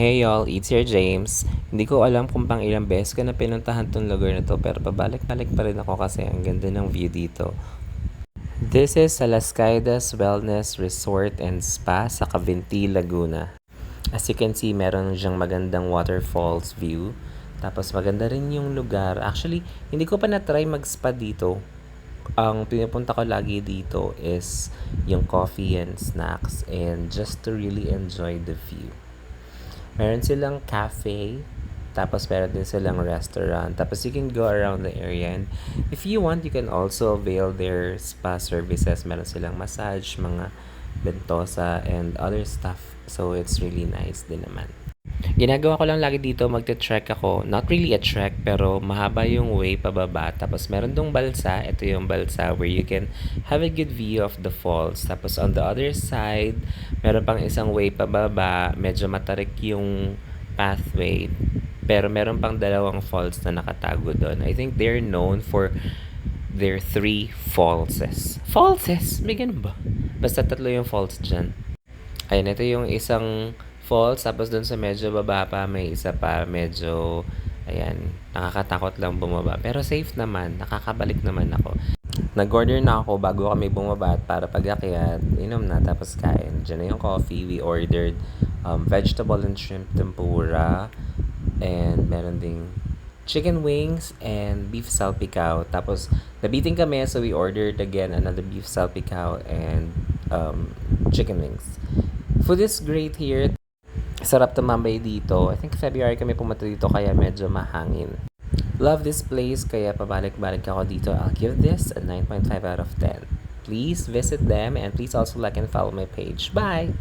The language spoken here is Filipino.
Hey y'all, it's your James. Hindi ko alam kung pang ilang beses ko na pinuntahan tong lugar na to pero pabalik-balik pa rin ako kasi ang ganda ng view dito. This is Las Caídas Wellness Resort and Spa sa Cavinti, Laguna. As you can see, meron siyang magandang waterfalls view. Tapos maganda rin yung lugar. Actually, hindi ko pa na-try mag-spa dito. Ang pinupunta ko lagi dito is yung coffee and snacks and just to really enjoy the view. Meron silang cafe, tapos meron din silang restaurant. Tapos you can go around the area and if you want, you can also avail their spa services. Meron silang massage, mga bentosa, and other stuff. So, it's really nice din naman. Ginagawa ko lang lagi dito, magte-trek ako. Not really a trek, pero mahaba yung way pababa. Tapos meron dong balsa. Ito yung balsa where you can have a good view of the falls. Tapos on the other side, meron pang isang way pababa. Medyo matarik yung pathway. Pero meron pang dalawang falls na nakatago doon. I think they're known for their 3 fallses. Fallses? May ganun ba? Basta tatlo yung falls dyan. Ayun, ito yung isang falls. Tapos dun sa medyo baba pa, may isa pa medyo, ayan, nakakatakot lang bumaba. Pero safe naman, nakakabalik naman ako. Nag-order na ako bago kami bumaba at para pag-akyat, inom na tapos kain. Diyan na yung coffee. We ordered vegetable and shrimp tempura. And meron ding chicken wings and beef salpicao. Tapos, nabiting kami, so we ordered again another beef salpicao and chicken wings. Food is great here. Sarap tumambay dito. I think February kami pumunta dito kaya medyo mahangin. Love this place kaya pabalik-balik ako dito. I'll give this a 9.5 out of 10. Please visit them and please also like and follow my page. Bye!